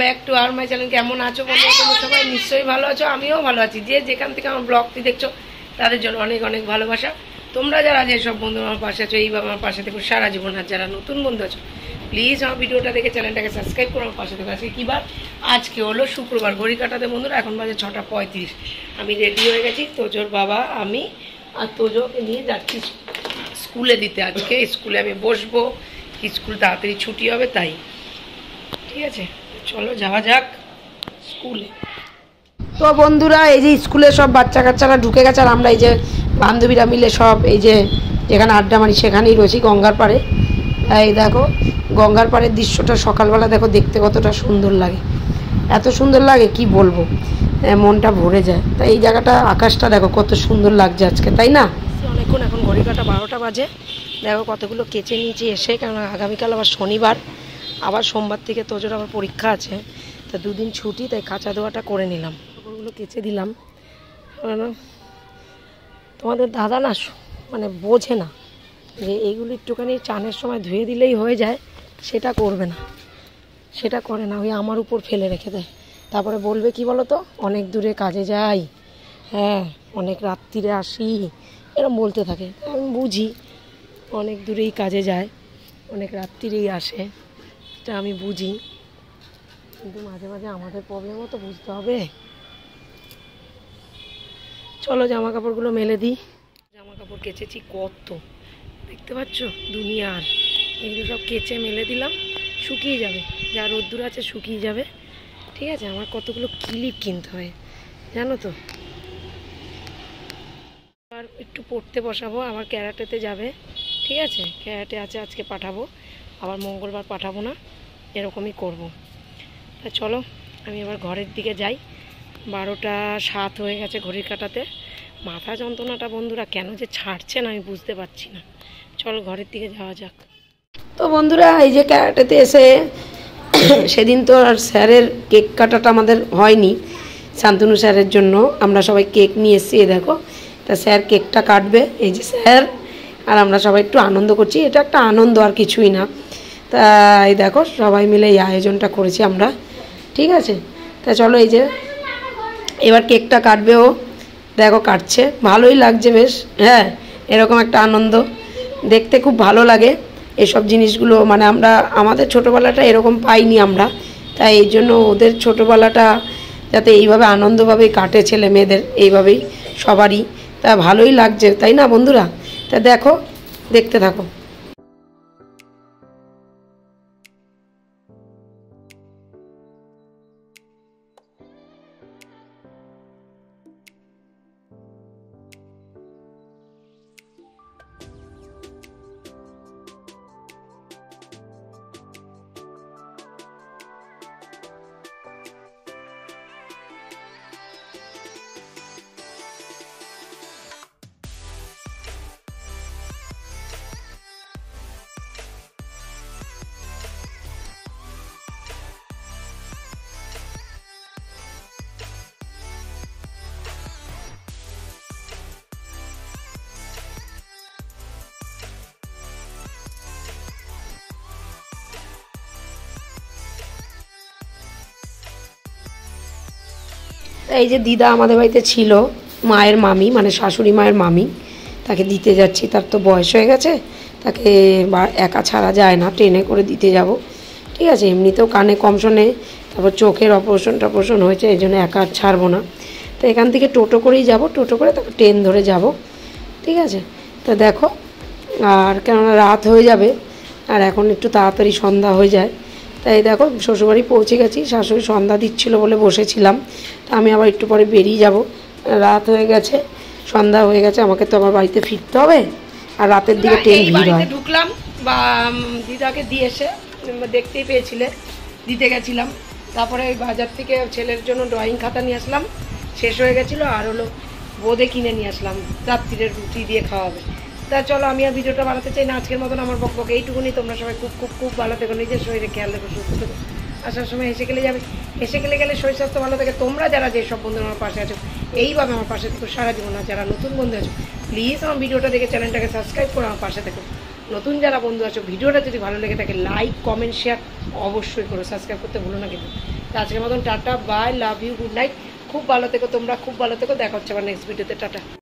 Back to আর my channel. কেমন আছো বন্ধুরা? তোমরা সবাই নিশ্চয়ই ভালো আছো, আমিও ভালো আছি। যে যেখান থেকে আমার ব্লগটি দেখছো তাদের জন্য অনেক অনেক ভালোবাসা। তোমরা যারা যেসব বন্ধু আমার পাশে আছো, এইভাবে আমার পাশে থেকো সারা জীবন। আর যারা নতুন বন্ধু আছো প্লিজ আমার ভিডিওটা দেখে চ্যানেলটাকে সাবস্ক্রাইব করো, আমার পাশে থেকো। আজকে কী বার? আজকে হলো শুক্রবার। ঘড়ি কাটাতে বন্ধুরা এখন বাজে 6:35। আমি রেডি হয়ে গেছি। তোজোর বাবা, আমি আর তোজোকে নিয়ে যাচ্ছি স্কুলে দিতে। আজকে স্কুলে আমি বসবো, স্কুল তাড়াতাড়ি ছুটি হবে তাই। ঠিক আছে, চলো যাওয়া যাক স্কুলে। তো বন্ধুরা এই যে স্কুলে সব বাচ্চা কাচ্চারা ঢুকে গেছে, আর আমরা এই যে বান্ধবীরা মিলে সব এই যে যেখানে আড্ডা মারি সেখানেই রয়েছি গঙ্গার পাড়ে। এই দেখো গঙ্গার পাড়ের দৃশ্যটা সকালবেলা দেখো, দেখতে কতটা সুন্দর লাগে, এত সুন্দর লাগে কি বলবো, মনটা ভরে যায়। তাই এই জায়গাটা, আকাশটা দেখো কত সুন্দর লাগছে আজকে, তাই না? অনেকক্ষণ, এখন ঘড়ি কাটা 12টা বাজে। দেখো কতগুলো কেচে নিয়েছি এসে, কারণ আগামীকাল আবার শনিবার, আবার সোমবার থেকে তোজোর আবার পরীক্ষা আছে, তা দুদিন ছুটি, তাই কাঁচা ধোয়াটা করে নিলাম, ওগুলো কেচে দিলাম। তোমাদের দাদা না মানে বোঝে না যে এইগুলো একটুখানি চানের সময় ধুয়ে দিলেই হয়ে যায়, সেটা করবে না, সেটা করে না, ওই আমার উপর ফেলে রেখে দেয়। তারপরে বলবে কি বলো তো, অনেক দূরে কাজে যাই, হ্যাঁ অনেক রাত্রিরে আসি, এরকম বলতে থাকে। আমি বুঝি অনেক দূরেই কাজে যায়, অনেক রাত্রিরেই আসে, এটা আমি বুঝি, কিন্তু মাঝে মাঝে আমাদের প্রবলেমও তো বুঝতে হবে। চলো জামা কাপড়গুলো মেলে দিই। জামা কাপড় কেচেছি কত, দেখতে পাচ্ছ দুনিয়ার, এগুলো সব কেচে মেলে দিলাম, শুকিয়ে যাবে, যা রোদ্দুর আছে শুকিয়ে যাবে। ঠিক আছে, আমার কতগুলো ক্লিপ কিনতে হয় জানো তো। আর একটু পড়তে বসাবো, আবার ক্যারাটেতে যাবে। ঠিক আছে, ক্যারাটে আছে, আজকে পাঠাবো, আবার মঙ্গলবার পাঠাবো না, এরকমই করব। তা চলো আমি এবার ঘরের দিকে যাই। 12টা 7 হয়ে গেছে ঘড়ির কাটাতে। মাথা যন্ত্রণাটা বন্ধুরা কেন যে ছাড়ছে না আমি বুঝতে পারছি না। চলো ঘরের দিকে যাওয়া যাক। তো বন্ধুরা এই যে ক্যারাটেতে এসে সেদিন তো আর স্যারের কেক কাটাটা আমাদের হয়নি, শান্তনু স্যারের জন্য আমরা সবাই কেক নিয়ে এসেছি। দেখো, তা স্যার কেকটা কাটবে, এই যে স্যার আর আমরা সবাই একটু আনন্দ করছি, এটা একটা আনন্দ আর কিছুই না। তাই দেখো সবাই মিলে এই আয়োজনটা করেছি আমরা। ঠিক আছে, তা চলো এই যে এবার কেকটা কাটবে ও, দেখো কাটছে, ভালোই লাগছে বেশ। হ্যাঁ, এরকম একটা আনন্দ দেখতে খুব ভালো লাগে এসব জিনিসগুলো, মানে আমরা আমাদের ছোটোবেলাটা এরকম পাইনি আমরা, তাই এই জন্য ওদের ছোটোবেলাটা যাতে এইভাবে আনন্দভাবেই কাটে ছেলে মেয়েদের এইভাবেই সবারই, তা ভালোই লাগছে তাই না বন্ধুরা? তা দেখো, দেখতে থাকো। এই যে দিদা আমাদের বাড়িতে ছিল, মায়ের মামি, মানে শাশুড়ি মায়ের মামি, তাকে দিতে যাচ্ছি। তার তো বয়স হয়ে গেছে, তাকে একা ছাড়া যায় না, ট্রেনে করে দিতে যাব। ঠিক আছে, এমনিতেও কানে কম শোনে, তারপর চোখের অপারেশন হয়েছে, এই জন্য একা ছাড়বো না। তো এখান থেকে টোটো করেই যাব, টোটো করে তারপর ট্রেন ধরে যাব। ঠিক আছে, তো দেখো, আর কেননা রাত হয়ে যাবে, আর এখন একটু তাড়াতাড়ি সন্ধ্যা হয়ে যায়। তাই দেখো শ্বশুরবাড়ি পৌঁছে গেছি, শাশুড়ি সন্ধ্যা দিচ্ছিলো বলে বসেছিলাম, তা আমি আবার একটু পরে বেরিয়ে যাব, রাত হয়ে গেছে, সন্ধ্যা হয়ে গেছে, আমাকে তো আবার বাড়িতে ফিরতে হবে, আর রাতের দিকে ট্রেন ভিড় হয়। ঢুকলাম বা দিদাকে দিয়ে এসে দেখতেই পেয়েছিলে, দিতে গেছিলাম। তারপরে বাজার থেকে ছেলের জন্য ড্রয়িং খাতা নিয়ে আসলাম, শেষ হয়ে গেছিলো, আর হলো বোঁদে কিনে নিয়ে আসলাম, রাত্রিরের রুটি দিয়ে খাওয়াবে। তা চলো আমি আর ভিডিওটা বানাতে চাই না আজকের মতন, আমার বকবক এইটুকুনি। তোমরা সবাই খুব খুব খুব ভালো থেকো, নিজের শরীরে খেয়াল রেখো, সুস্থ থেকো। আসার সময় হেসে গেলে যাবে, হেসে গেলে শরীর স্বাস্থ্য ভালো থাকে। তোমরা যারা যেসব বন্ধু আমার পাশে আছো এইভাবে আমার পাশে থেকো সারা জীবন। আর যারা নতুন বন্ধু আছো প্লিজ আমার ভিডিওটা দেখে চ্যানেলটাকে সাবস্ক্রাইব করো, আমার পাশে থেকো। নতুন যারা বন্ধু আছো ভিডিওটা যদি ভালো লেগে থাকে লাইক কমেন্ট শেয়ার অবশ্যই করো, সাবস্ক্রাইব করতে ভুলো না কিন্তু। আজকের মতন tata, bye, love you, good night. খুব ভালো থেকো তোমরা, খুব ভালো থেকো। দেখা হচ্ছে আবার নেক্সট ভিডিওতে। টাটা।